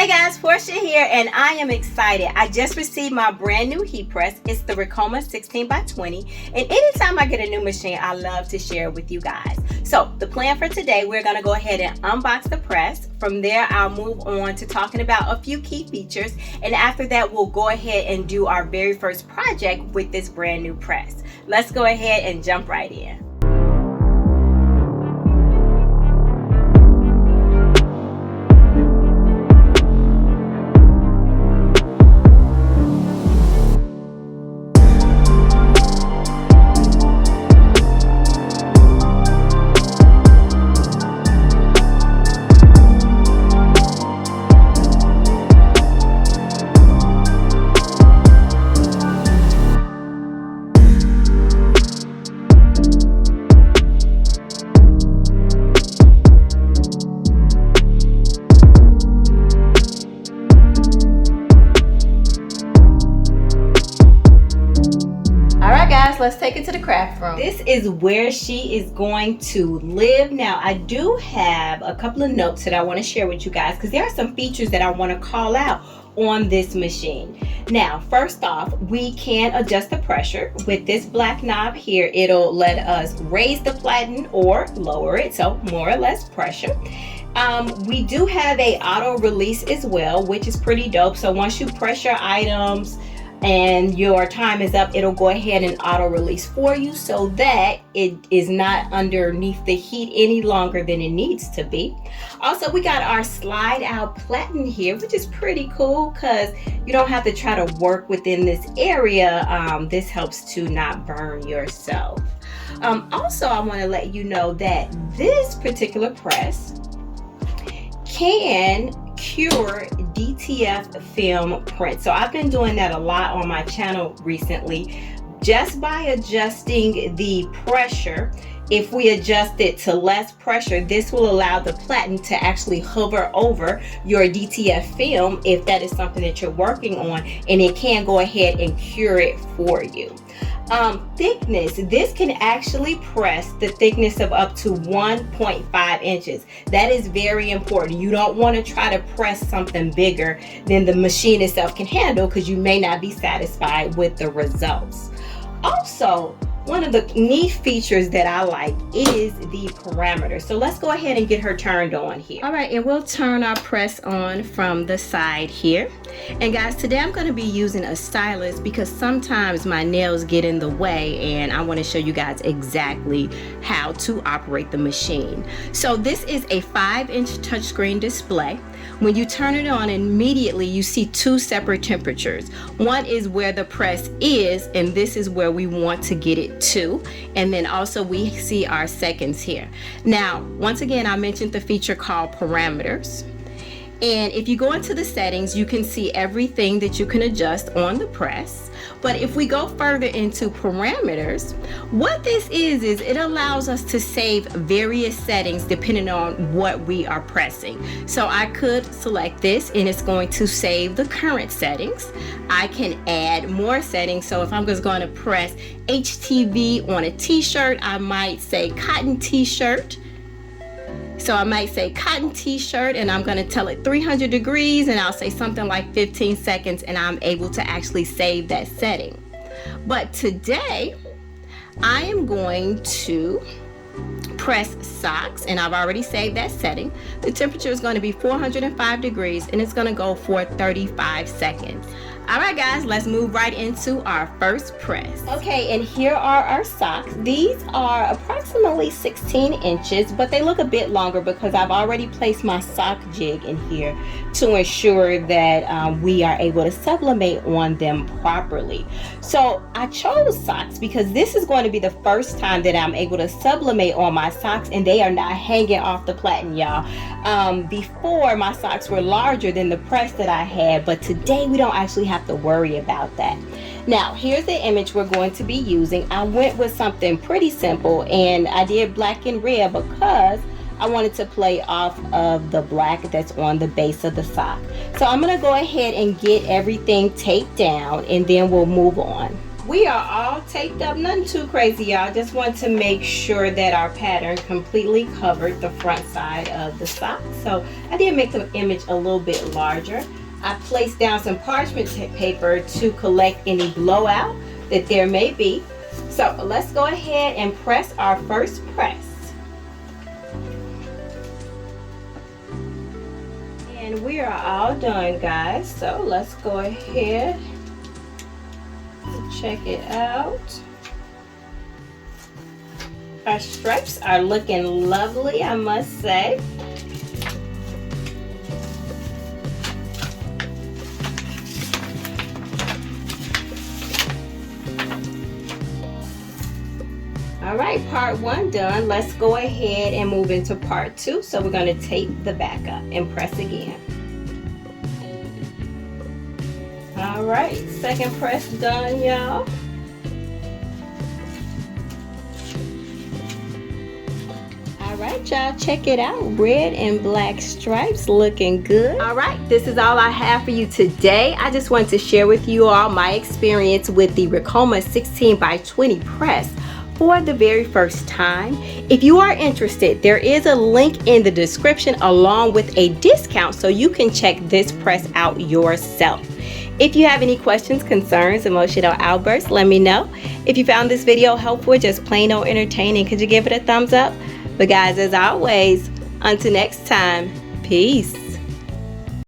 Hey guys, Portia here, and I am excited. I just received my brand new heat press. It's the Ricoma 16x20, and anytime I get a new machine, I love to share it with you guys. So the plan for today, we're going to go ahead and unbox the press. From there, I'll move on to talking about a few key features, and after that, we'll go ahead and do our very first project with this brand new press. Let's go ahead and jump right in. Let's take it to the craft room. This is where she is going to live. Now, I do have a couple of notes that I want to share with you guys because there are some features that I want to call out on this machine. Now, first off, we can adjust the pressure with this black knob here. It'll let us raise the platen or lower it, so more or less pressure. We do have a auto release as well, which is pretty dope. So once you press your items and your time is up, it'll go ahead and auto release for you so that it is not underneath the heat any longer than it needs to be. Also, we got our slide out platen here, which is pretty cool because you don't have to try to work within this area. This helps to not burn yourself. Also, I want to let you know that this particular press can cure DTF film print. So I've been doing that a lot on my channel recently. Just by adjusting the pressure, if we adjust it to less pressure, this will allow the platen to actually hover over your DTF film if that is something that you're working on, and it can go ahead and cure it for you. Thickness, this can actually press the thickness of up to 1.5 inches. That is very important. You don't want to try to press something bigger than the machine itself can handle because you may not be satisfied with the results. Also, one of the neat features that I like is the parameter. So let's go ahead and get her turned on here. All right, and we'll turn our press on from the side here. And guys, today I'm going to be using a stylus because sometimes my nails get in the way and I want to show you guys exactly how to operate the machine. So this is a 5-inch touchscreen display. When you turn it on, immediately you see two separate temperatures. One is where the press is, and this is where we want to get it to. And then also we see our seconds here. Now, once again, I mentioned the feature called parameters. And if you go into the settings, you can see everything that you can adjust on the press. But if we go further into parameters, what this is it allows us to save various settings depending on what we are pressing. So I could select this and it's going to save the current settings. I can add more settings. So if I'm just going to press HTV on a t-shirt, I might say cotton t-shirt. So I might say cotton t-shirt and I'm going to tell it 300 degrees and I'll say something like 15 seconds and I'm able to actually save that setting. But today I am going to press socks and I've already saved that setting. The temperature is going to be 405 degrees and it's going to go for 35 seconds. All right guys, let's move right into our first press. Okay, and here are our socks. These are approximately 16 inches, but they look a bit longer because I've already placed my sock jig in here to ensure that we are able to sublimate on them properly. So I chose socks because this is going to be the first time that I'm able to sublimate on my socks and they are not hanging off the platen, y'all. Before, my socks were larger than the press that I had, but today we don't actually have to worry about that. Now, here's the image we're going to be using. I went with something pretty simple and I did black and red because I wanted to play off of the black that's on the base of the sock. So I'm going to go ahead and get everything taped down and then we'll move on. We are all taped up, nothing too crazy, y'all. Just want to make sure that our pattern completely covered the front side of the sock. So I did make the image a little bit larger. I placed down some parchment paper to collect any blowout that there may be. So let's go ahead and press our first press. And we are all done, guys. So let's go ahead and check it out. Our stripes are looking lovely, I must say. All right, part 1 done. Let's go ahead and move into part 2. So we're going to tape the back up and press again. All right, second press done, y'all. All right, y'all, check it out. Red and black stripes looking good. All right, this is all I have for you today. I just wanted to share with you all my experience with the Ricoma 16x20 press for the very first time. If you are interested, there is a link in the description along with a discount so you can check this press out yourself. If you have any questions, concerns, emotional outbursts, let me know. If you found this video helpful, just plain old entertaining, could you give it a thumbs up? But guys, as always, until next time, peace.